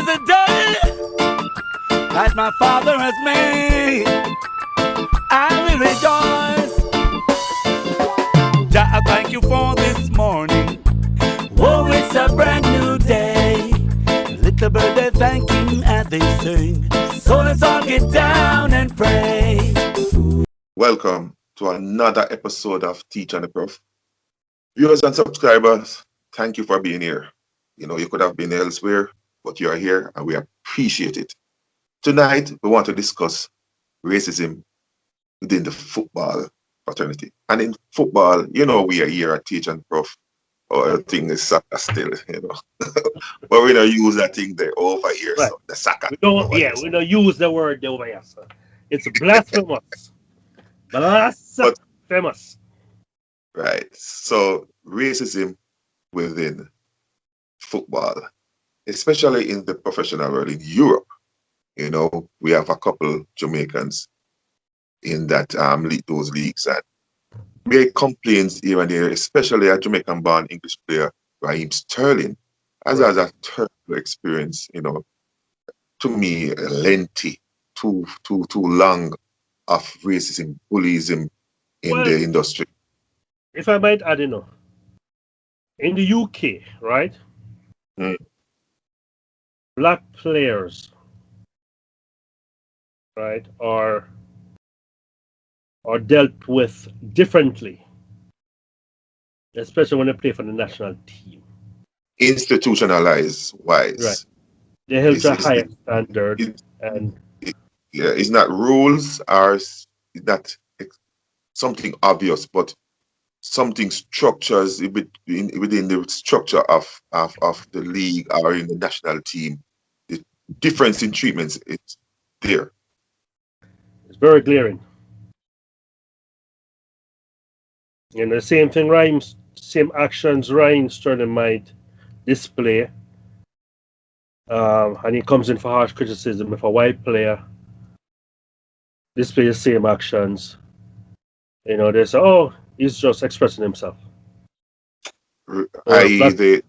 is a day that my Father has made. I will rejoice. Jah, I thank you for this morning. Oh, it's a brand new day. Little bird, they thanking and they sing. So let's all get down and pray. Welcome to another episode of Teach and the Prof. Viewers and subscribers, thank you for being here. You know, you could have been elsewhere, but you are here and we appreciate it. Tonight, we want to discuss racism within the football fraternity. And in football, you know, we are here at Teach and Prof. Our thing is soccer still, you know. But we don't use that thing there over here, Right. so the soccer. We don't, over yeah, here. we don't use the word over here, sir. It's blasphemous. Blasphemous. Right. So racism within football, especially in the professional world in Europe. You know, we have a couple Jamaicans in that those leagues and make complaints here and there, especially a Jamaican-born English player, Raheem Sterling, has a terrible experience, you know, to me, lengthy, too long of racism, bullyism in Well, the industry. if I might add, in the UK, right? Mm. Black players, right, are dealt with differently, especially when they play for the national team. Institutionalized Right. wise. They're held to a It's- higher standard, it- and Yeah, it's not rules or it's not something obvious, but something structures within the structure of the league or in the national team. The difference in treatments is there. it's very glaring. The same thing rhymes, same actions Ryan Sterling might display. And he comes in for harsh criticism. If a white player displays the same actions, they say, oh, he's just expressing himself. I.e.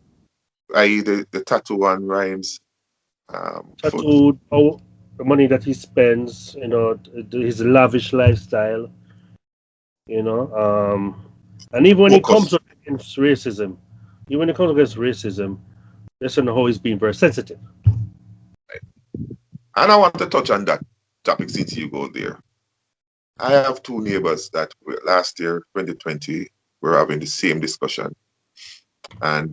the tattoo on Rhymes. Tattooed, the money that he spends, his lavish lifestyle, and even when he comes against racism, let's know how he's being very sensitive. And I want to touch on that topic since you go there. I have two neighbors that last year, 2020, were having the same discussion. And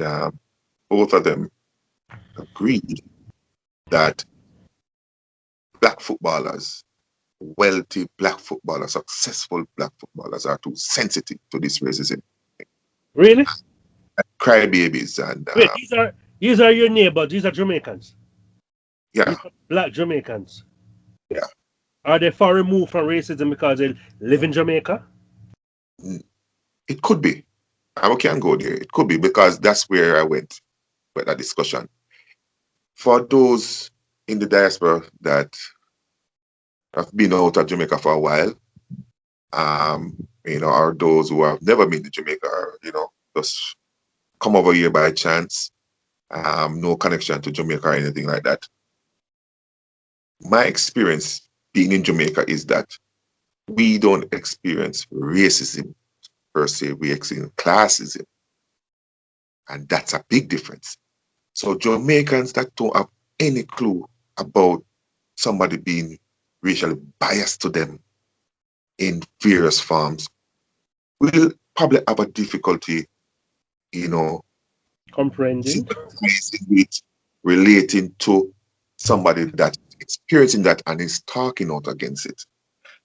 both of them agreed that black footballers, wealthy black footballers, successful black footballers are too sensitive to this racism. Really? Crybabies and Wait, these are your neighbors. These are Jamaicans. yeah, These are black Jamaicans. Yeah. Are they far removed from racism because they live in Jamaica? It could be. I can't go there. It could be because that's where I went with that discussion. For those in the diaspora that have been out of Jamaica for a while, or those who have never been to Jamaica, or, just come over here by chance, no connection to Jamaica or anything like that. My experience being in Jamaica is that we don't experience racism per se, we experience classism. And that's a big difference. So Jamaicans that don't have any clue about somebody being racially biased to them in various forms will probably have a difficulty, Comprehending. relating to somebody that's experiencing that and is talking out against it.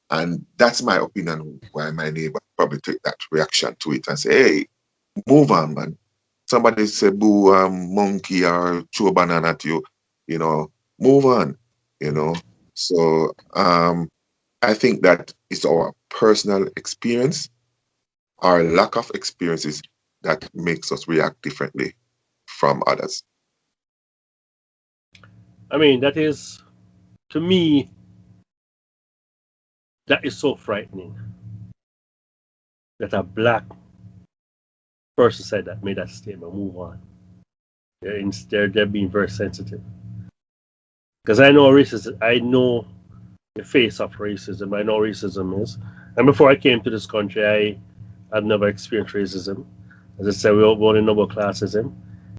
And that's my opinion why my neighbor probably take that reaction to it and say, hey, move on, man. Somebody say boo, monkey or chew a banana to you, move on, So I think that it's our personal experience, our lack of experiences that makes us react differently from others. I mean, that is, to me, that is so frightening that a black person said that, made that statement, move on. They're being very sensitive. because I know racism. I know the face of racism. I know racism is. And before I came to this country, I had never experienced racism. As I said, we all only know about classism,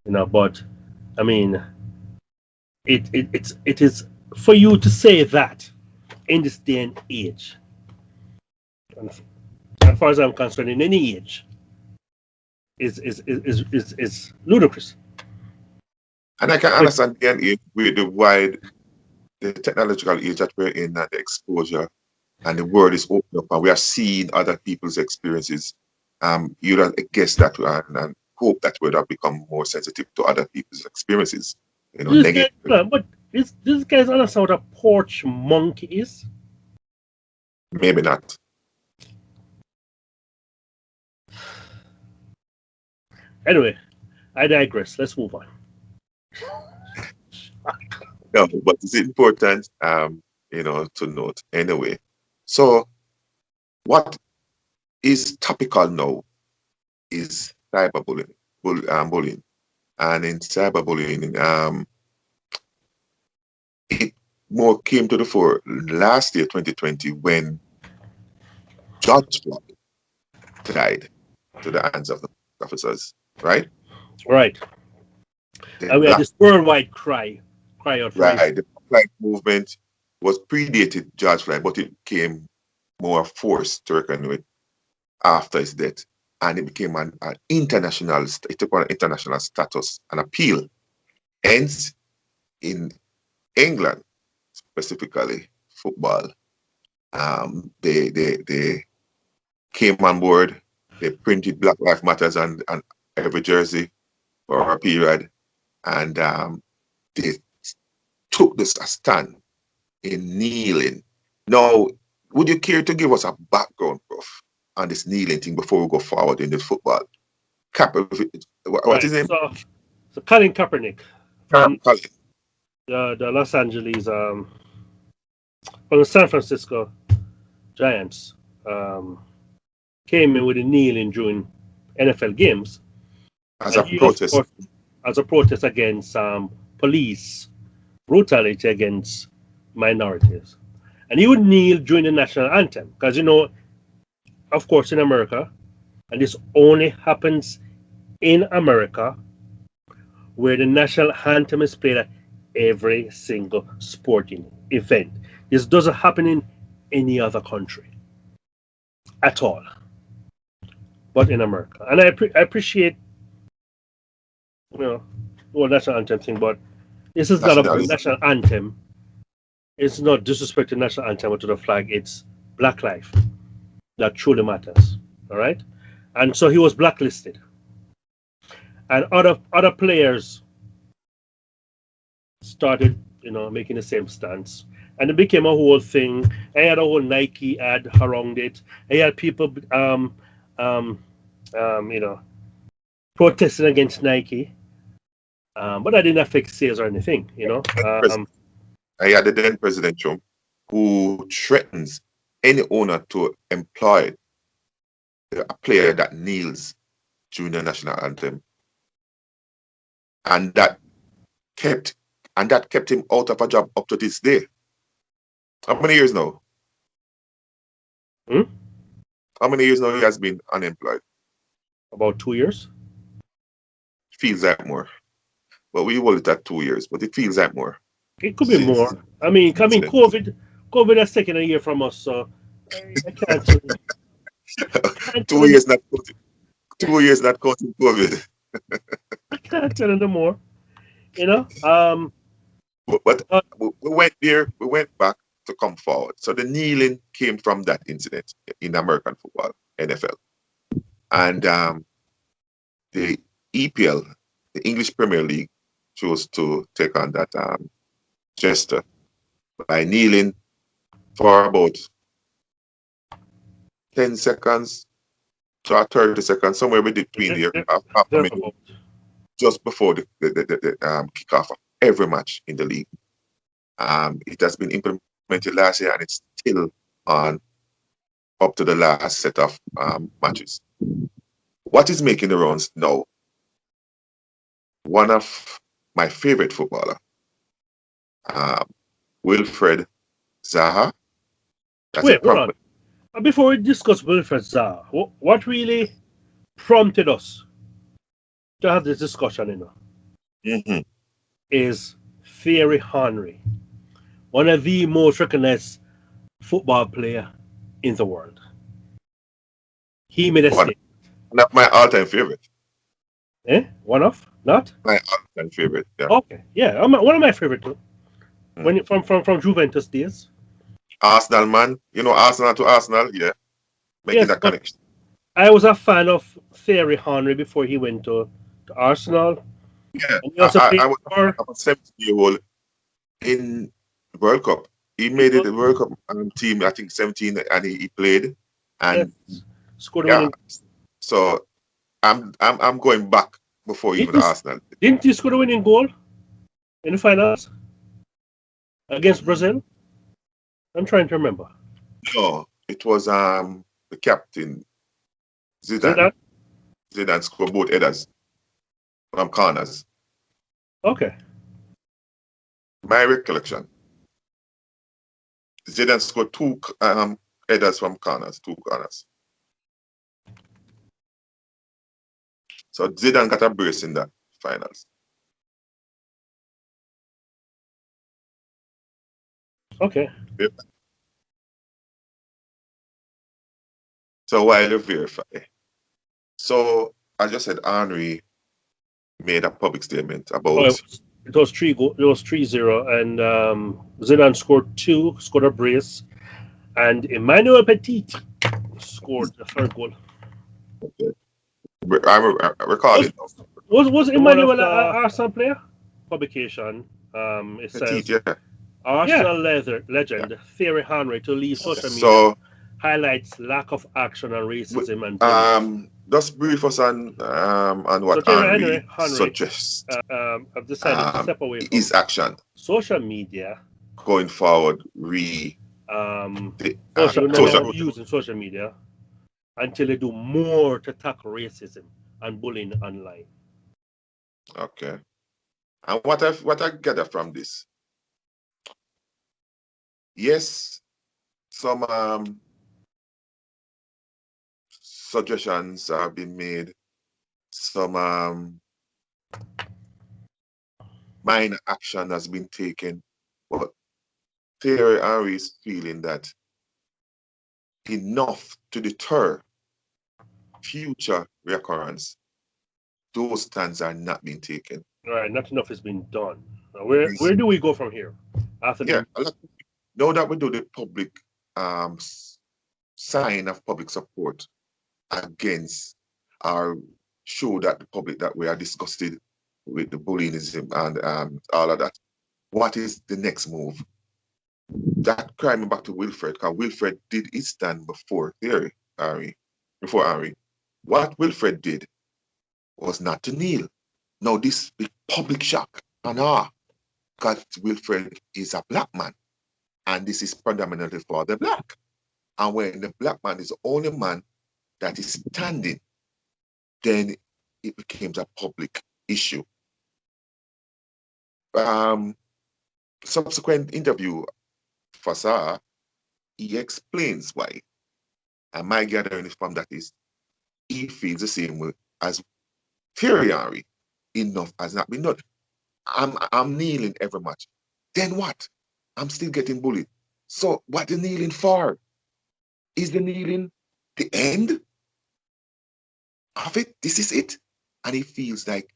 But I mean, it is for you to say that in this day and age. And as far as I'm concerned, in any age, is ludicrous. And I can But understand again with the technological age that we're in and the exposure and the world is open up and we are seeing other people's experiences. You'd have guessed that and hope that we'd have become more sensitive to other people's experiences, this guy, negative. but this guy's understand what a porch monkey is. Maybe not. Anyway, I digress. Let's move on. No, but it's important, to note anyway. So what is topical now is cyberbullying, bullying. And in cyberbullying, it more came to the fore last year, 2020, when George Floyd died to the hands of the officers, right? Right. The And we had Black this worldwide cry out for Right. The Black Lives Movement was predated George Floyd, but it became more forced to reckon with after his death. And it became it took on an international status, an appeal. Hence, in England, specifically football, they came on board, they printed Black Lives Matters on every jersey for a period, and they took this a stand in kneeling. Now, would you care to give us a background, Prof, on this kneeling thing before we go forward in this football? What is his name? So Colin Kaepernick from Colin. the Los Angeles, from the San Francisco Giants, came in with a kneeling during NFL games As a and he was protest. as a protest against police brutality against minorities. And he would kneel during the national anthem because, of course, in America, and this only happens in America, where the national anthem is played at every single sporting event. This doesn't happen in any other country at all, but in America. And I appreciate, the whole national anthem thing, but this is not about national anthem. It's not disrespect to the national anthem or to the flag. It's Black life that truly matters. All right, and so he was blacklisted, and other players started, making the same stance, and it became a whole thing. I had a whole Nike ad around it. I had people, protesting against Nike, but that didn't affect sales or anything. I had the then President Trump, who threatens any owner to employ a player that kneels during the national anthem, and that kept him out of a job up to this day. How many years now? How many years now he has been unemployed? About 2 years. Feels like more, but we hold it at 2 years. But it feels like more. It could be more. I mean, COVID has taken a year from us, so I can't. 2 years not counting. 2 years not counting COVID. I can't tell you no more. But we went there. We went back to come forward. So the kneeling came from that incident in American football, NFL, and the EPL, the English Premier League, chose to take on that gesture by kneeling for about 10 seconds to 30 seconds, somewhere between here, half a minute, just before the kickoff of every match in the league. It has been implemented last year and it's still on up to the last set of matches. What is making the rounds now? One of my favorite footballer, Wilfred Zaha. That's Wait, a hold on. problem. Before we discuss Wilfred Zaha, what really prompted us to have this discussion, Mm-hmm. is Thierry Henry, one of the most recognized football player in the world. He made a One statement. of my all-time favorite. One of? Not? My all-time favorite. Yeah. Okay. Yeah, one of my favorite too. Mm. From Juventus days. Arsenal man. Arsenal to Arsenal. Yeah. Making Yes, that but connection. I was a fan of Thierry Henry before he went to Arsenal. Yeah. And he also I played was for a 17-year-old in World Cup. He made it the World Cup team, I think 17, and he played. yes, And scored a yeah, winning. so I'm going back before even Didn't he, Arsenal. didn't he score a winning goal in the finals against Brazil? I'm trying to remember. No, it was the captain Zidane. Zidane? Zidane scored both headers from corners. Okay. My recollection. Zidane scored two headers from corners, two corners. So Zidane got a brace in the finals. Okay. Yep. So while you verify, so I just said Henry made a public statement Oh, about it was 3-0, and Zidane scored two, scored a brace, and Emmanuel Petit scored the third goal. I recall it. Was Emmanuel an Arsenal player? Publication. It Petit, says yeah. Arsenal legend Thierry Henry to leave social media So highlights lack of action on racism and bullying. just brief us on So what Thierry Henry Henry suggests have decided to step away from his action social media. going forward. Social using social media until they do more to tackle racism and bullying online. Okay. And what I gather from this, yes, some suggestions have been made, some minor action has been taken, but Thierry Henry is feeling that enough to deter future recurrence, those stands are not being taken. All right, not enough has been done. Where do we go from here? After now that we do the public sign of public support against or show that the public that we are disgusted with the bullying and all of that, what is the next move? That carried me back to Wilfred, because Wilfred did his stand before Henry. What Wilfred did was not to kneel. Now this big public shock and because Wilfred is a black man, and this is predominantly for the black. And when the black man is the only man that is standing, then it becomes a public issue. Subsequent interview for Zaha, he explains why. And my gathering from that is he feels the same way as Thierry Henry. Enough has not been done. I'm kneeling every match. Then what? I'm still getting bullied. So what the kneeling for? Is the kneeling the end of it? This is it? And he feels like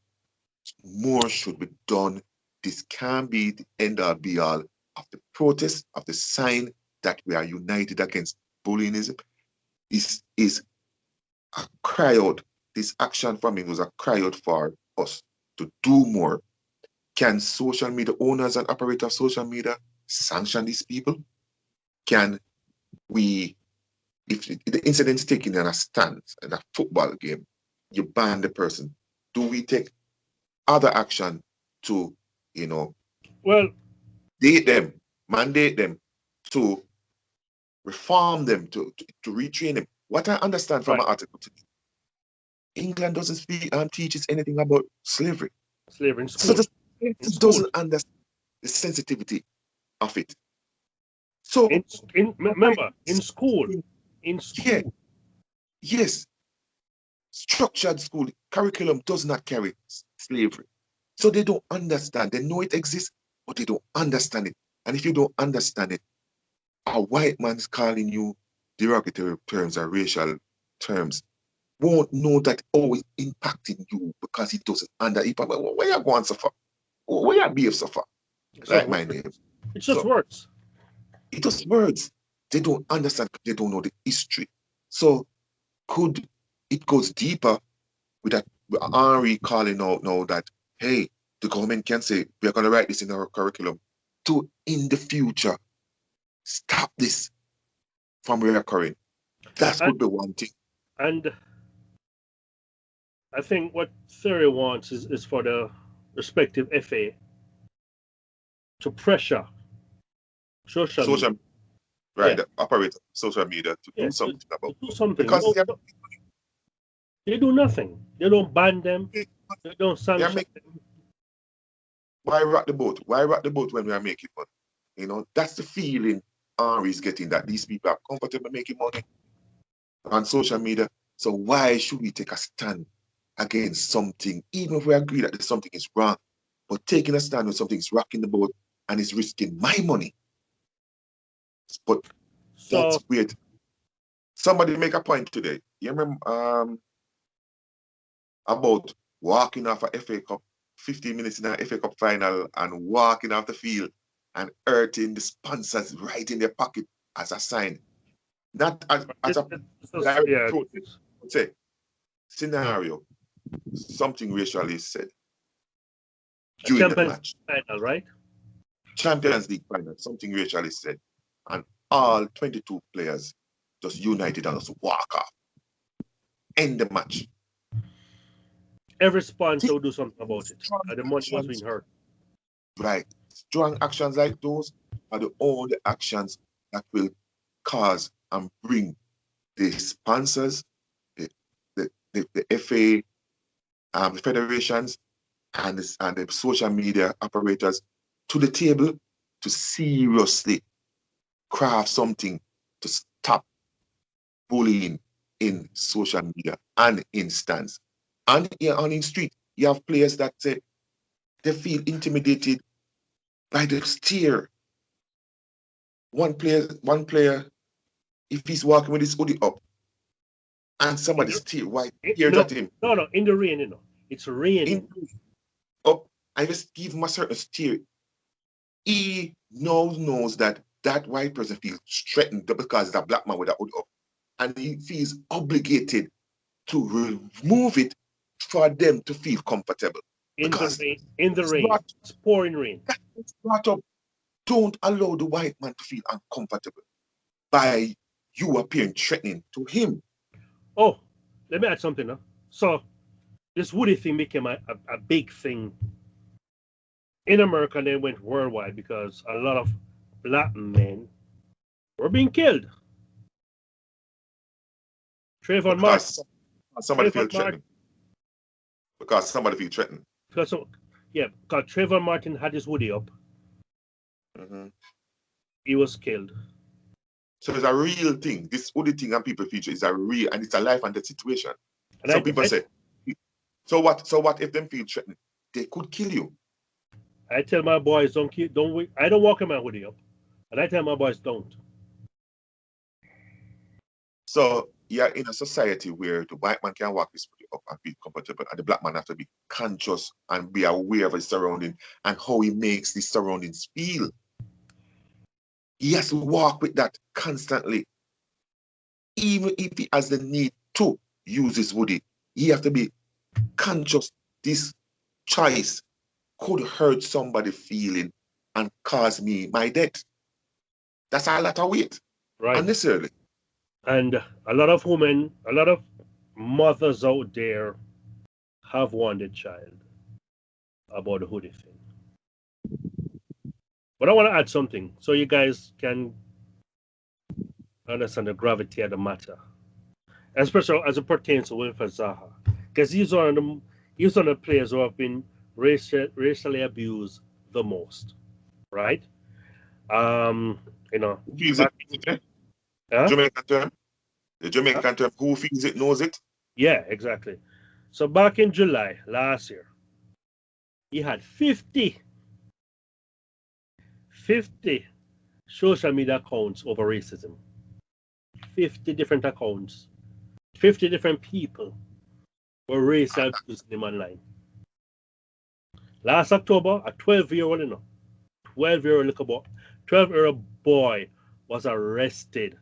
more should be done. This can't be the end all be all of the protest, of the sign that we are united against bullyingism. This is a cry out. This action from him was a cry out for us to do more. Can social media owners and operators of social media sanction these people? Can we, if the incident is taken in a stance in a football game, you ban the person? Do we take other action to, mandate them to reform them, to retrain them? What I understand from an article today, England doesn't teaches anything about slavery. Slavery in school. So it doesn't understand the sensitivity of it. So Remember, in school, Yeah. Yes, structured school curriculum does not carry slavery. So they don't understand. They know it exists, but they don't understand it. And if you don't understand it, a white man's calling you derogatory terms or racial terms won't know that always impacting you because he doesn't understand. Where you going suffer? Where you behave suffer? Like my name. It's just So words. it just words. They don't understand. They don't know the history. So could it goes deeper with that Henri calling out now that, hey, the government can say we're going to write this in our curriculum to in the future stop this from reoccurring. That could be one thing. And I think what Theory wants is for the respective FA to pressure social media. Right, the operator social media to do something about do something. Because they do nothing. They don't ban them. They don't sanction them. Why rock the boat? Why rock the boat when we are making money? You know, that's the feeling Henri's getting, that these people are comfortable making money on social media. So why should we take a stand against something, even if we agree that something is wrong, but taking a stand when something is rocking the boat and is risking my money? But that's weird. Somebody make a point today. You remember about walking off a FA Cup, 15 minutes in an FA Cup final, and walking off the field and hurting the sponsors right in their pocket as a sign. Not as a protest. Say, scenario, something racially said during the match. Final, right? Champions League final, something racially said. And all 22 players just united and just walk off. End the match. Every sponsor will do something about it. And the money was being hurt. Right. Strong actions like those are the only actions that will cause and bring the sponsors, the FA, the federations, and the social media operators to the table to seriously craft something to stop bullying in social media and in stands. And in street, you have players that say they feel intimidated by the steer. One player, if he's walking with his hoodie up and somebody steer, why steers at him? No, in the rain, you know. It's raining. Up, I just give him a certain steer. He knows that white person feels threatened because it's a black man with a hoodie up. And he feels obligated to remove it for them to feel comfortable. In the rain. It's pouring rain. That's brought up. Don't allow the white man to feel uncomfortable by you appearing threatening to him. Oh, let me add something now. So this Woody thing became a big thing in America, and then went worldwide because a lot of black men were being killed. Trayvon Martin. Somebody feel threatened. Because somebody feel threatened. Because Trayvon Martin had his hoodie up. Mm-hmm. He was killed. So it's a real thing. This hoodie thing and people feature is a real, and it's a life and death situation. And some people say, so what if them feel threatened? They could kill you. I tell my boys, I don't walk in my hoodie up. And I tell my boys, don't. So you're in a society where the white man can walk his hoodie up and feel comfortable, and the black man have to be conscious and be aware of his surrounding and how he makes his surroundings feel. He has to walk with that constantly. Even if he has the need to use his hoodie, he has to be conscious this choice could hurt somebody feeling and cause me my death. That's a lot of weight. Right. Unnecessarily. And a lot of women, a lot of mothers out there have warned child about the hoodie thing. But I want to add something so you guys can understand the gravity of the matter, especially as it pertains to Wilfred Zaha, because he's one of the players who have been racially abused the most, right? And You know, Who feels back, it? Eh? huh? Jamaican term. The Huh? Jamaican term. Who feels it knows it. Yeah, exactly. So back in July last year, he had 50 social media accounts over racism. 50 different accounts. 50 different people were racial abusing him online. Last October, a 12-year-old, 12-year-old boy was arrested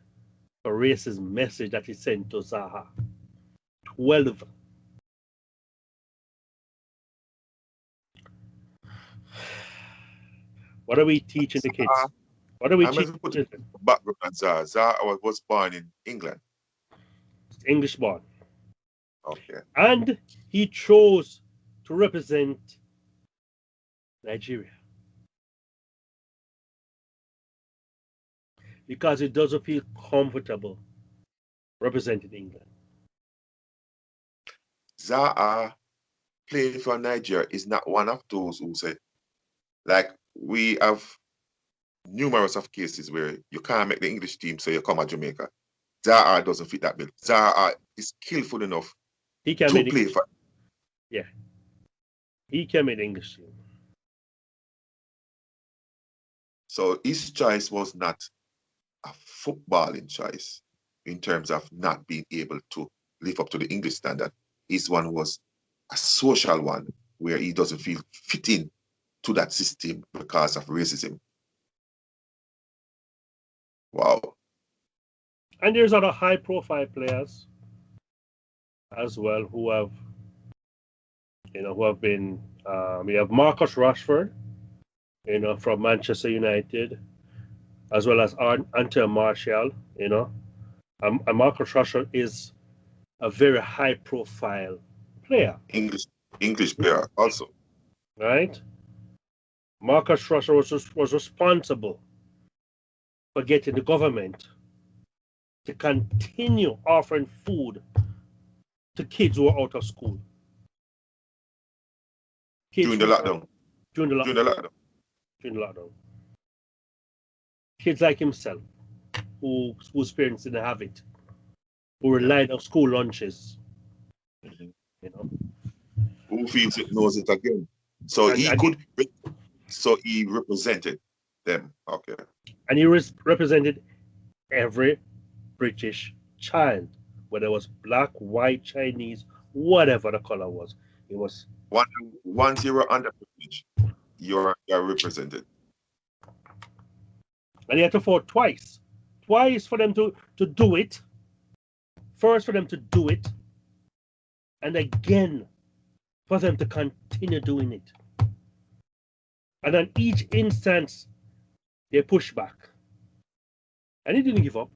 for racist message that he sent to Zaha. 12. What are we teaching the kids? What are we I'm going teaching to put the it children? background on Zara. Zara was born in England. English born. Okay. And he chose to represent Nigeria because he doesn't feel comfortable representing England. Zara playing for Nigeria is not one of those who say, like, we have numerous of cases where you can't make the English team, so you come to Jamaica. Zara doesn't fit that bill. Zara is skillful enough He can to make the play English. for. Yeah, he can make the English team. So his choice was not a footballing choice in terms of not being able to live up to the English standard. His one was a social one where he doesn't feel fitting to that system because of racism. Wow. And there's other high-profile players as well who have, who have been. We have Marcus Rashford, from Manchester United, as well as Anthony Martial. And Marcus Rashford is a very high-profile player, English player also. right? Marcus Rashford was responsible for getting the government to continue offering food to kids who are out of school. Kids During the lockdown. During the lockdown. Kids like himself, whose parents didn't have it, who relied on school lunches. Who feels it knows it again. So he represented them. Okay. And he represented every British child, whether it was black, white, Chinese, whatever the color was. It was once you were underprivileged, you're represented. And he had to vote twice for them to do it. First for them to do it, and again for them to continue doing it. And on each instance, they pushed back. And he didn't give up.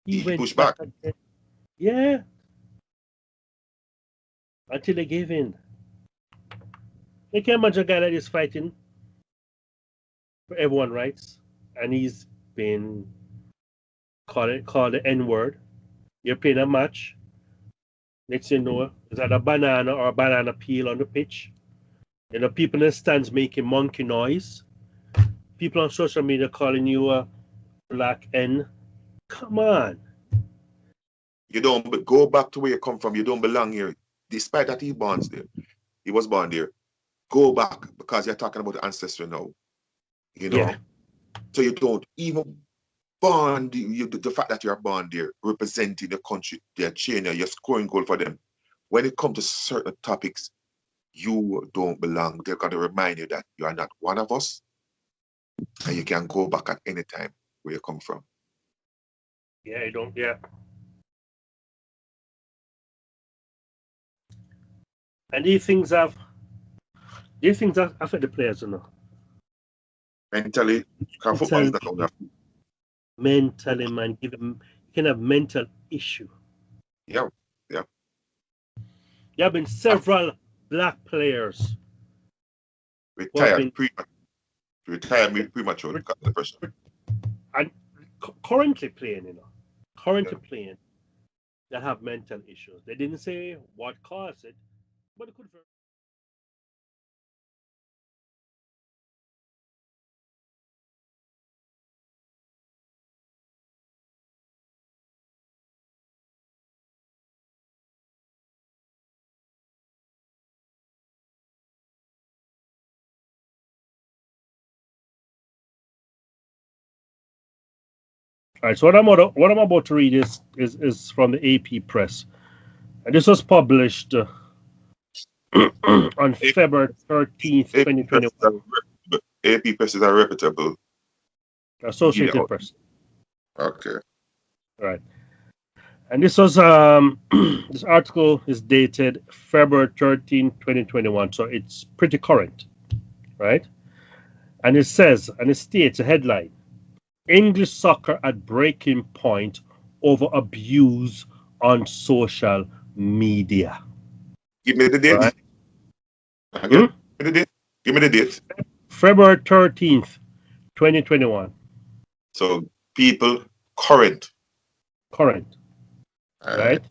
He went pushed back. Again. Yeah. Until they gave in. You can imagine a guy that is fighting for everyone's rights, and he's been called the N-word. You're playing a match. Next thing you know, there's either a banana or a banana peel on the pitch. People in the stands making monkey noise. People on social media calling you a black N. Come on. You don't go back to where you come from. You don't belong here. Despite that he was born there. Go back because you're talking about the ancestry now. Yeah. So you don't even born the fact that you're born there, representing the country, they're cheering, you're scoring goal for them. When it comes to certain topics, you don't belong. They're going to remind you that you are not one of us, and you can go back at any time where you come from. Yeah, you don't. Yeah. And these things affect the players, Mentally, football is not only mentally, man, you can have mental issue. Yeah. There have been several black players retired prematurely because of the pressure. And currently playing, playing that have mental issues. They didn't say what caused it, but it could All right, so what I'm about to read is from the AP Press, and this was published on February 13th, 2021. AP Press is a reputable. Associated Press. Okay. All right. And this was this article is dated February 13, 2021, so it's pretty current, right? And it says, and it states a headline: English soccer at breaking point over abuse on social media. Give me the date. Right? Give me the date. Give me the date. February 13th, 2021. So people current. Right?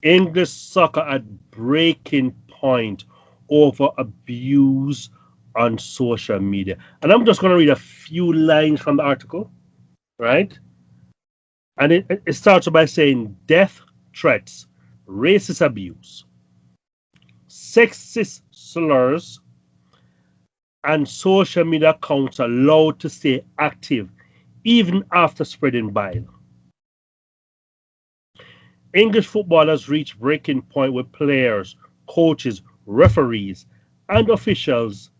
English soccer at breaking point over abuse on social media. And I'm just going to read a few lines from the article, right? And it starts by saying death threats, racist abuse, sexist slurs, and social media accounts are allowed to stay active even after spreading bile. English footballers reach breaking point with players, coaches, referees, and officials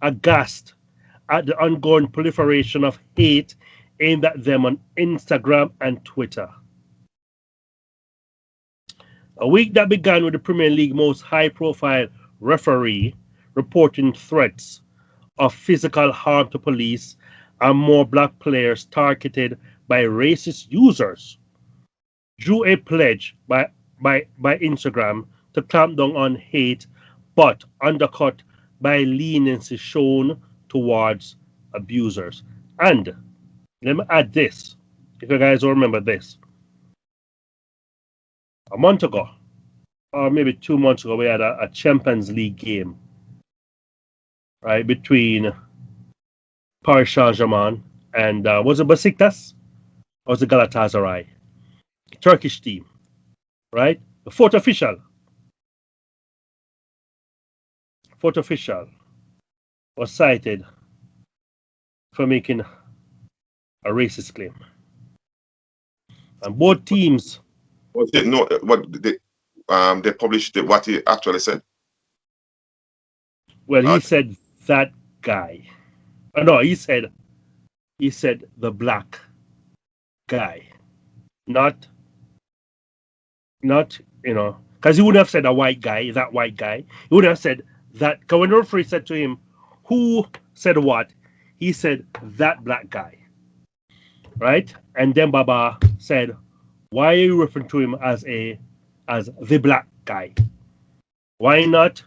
aghast at the ongoing proliferation of hate aimed at them on Instagram and Twitter. A week that began with the Premier League most high-profile referee reporting threats of physical harm to police and more black players targeted by racist users drew a pledge by Instagram to clamp down on hate, but undercut by leniency shown towards abusers. And let me add this, if you guys remember this. A month ago, or maybe 2 months ago, we had a Champions League game, right, between Paris Saint-Germain and, was it Besiktas? Or was it Galatasaray? Turkish team, right? The fourth official was cited for making a racist claim. And both teams... Was it no? What they published what he actually said? Well, he said that guy. No, he said the black guy, not because he wouldn't have said a white guy, that white guy. He would have said that. Because when the referee said to him, "Who said what?" he said that black guy, right? And then Baba said, "Why are you referring to him as the black guy? Why not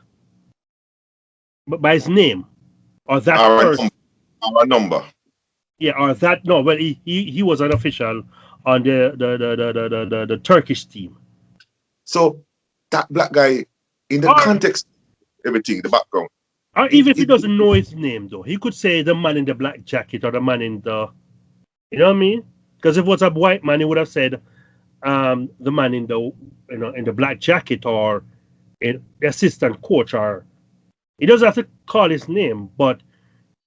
by his name or that person?" Our number. Yeah, or that. No, well, he was an official on the Turkish team. So that black guy, in the context, everything, the background. Or even if he doesn't know his name, though, he could say the man in the black jacket or the man in the, you know what I mean? Because if it was a white man, he would have said the man in the, in the black jacket or the assistant coach, or he doesn't have to call his name, but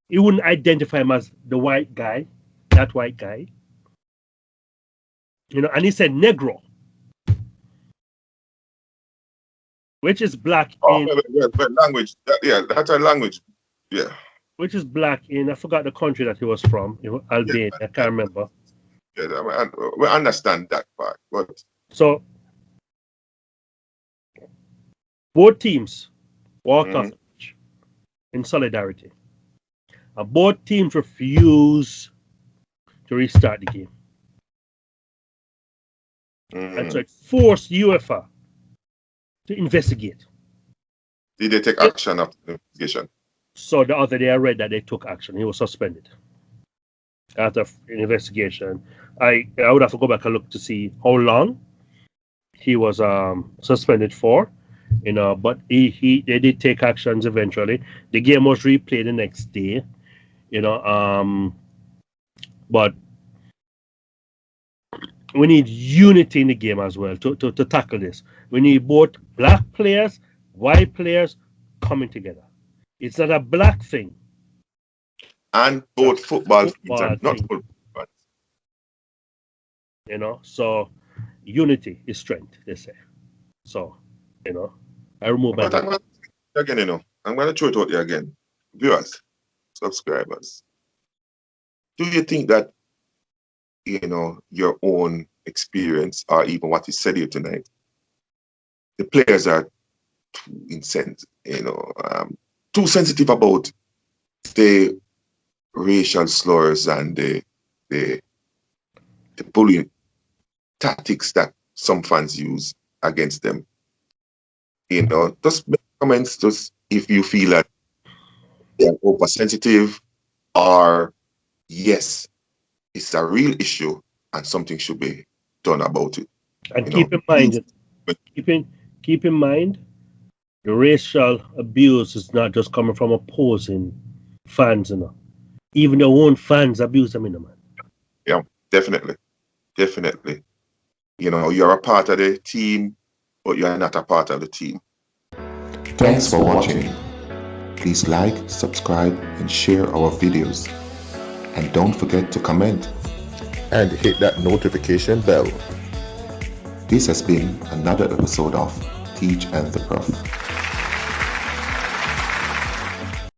he wouldn't identify him as the white guy, that white guy. And he said Negro, which is black in... language. Yeah, that's a language. Yeah. Which is black in, I forgot the country that he was from, Albania, I can't remember. Yeah, we understand that part. But so, both teams walked off the pitch in solidarity. And both teams refused to restart the game. And so it forced UEFA to investigate. Did they take action after the investigation? So the other day I read that they took action. He was suspended after an investigation. I would have to go back and look to see how long he was suspended for, but they did take actions eventually. The game was replayed the next day, but we need unity in the game as well to tackle this. We need both black players, white players coming together. It's not a black thing. And both football teams and not football. You know, so unity is strength, they say. So, you know, I remove my But I'm gonna, again, I'm gonna throw it out there again. Viewers, subscribers, do you think that your own experience or even what is said here tonight, the players are too sensitive about the racial slurs and the bullying tactics that some fans use against them? Just make comments just if you feel that they're oversensitive or yes, it's a real issue and something should be done about it. and keep in mind, the racial abuse is not just coming from opposing fans, Even their own fans abuse them, man. Yeah, definitely. You're a part of the team, but you're not a part of the team. Thanks for watching. Please like, subscribe, and share our videos. And don't forget to comment. And hit that notification bell. This has been another episode of Teach and the Prof.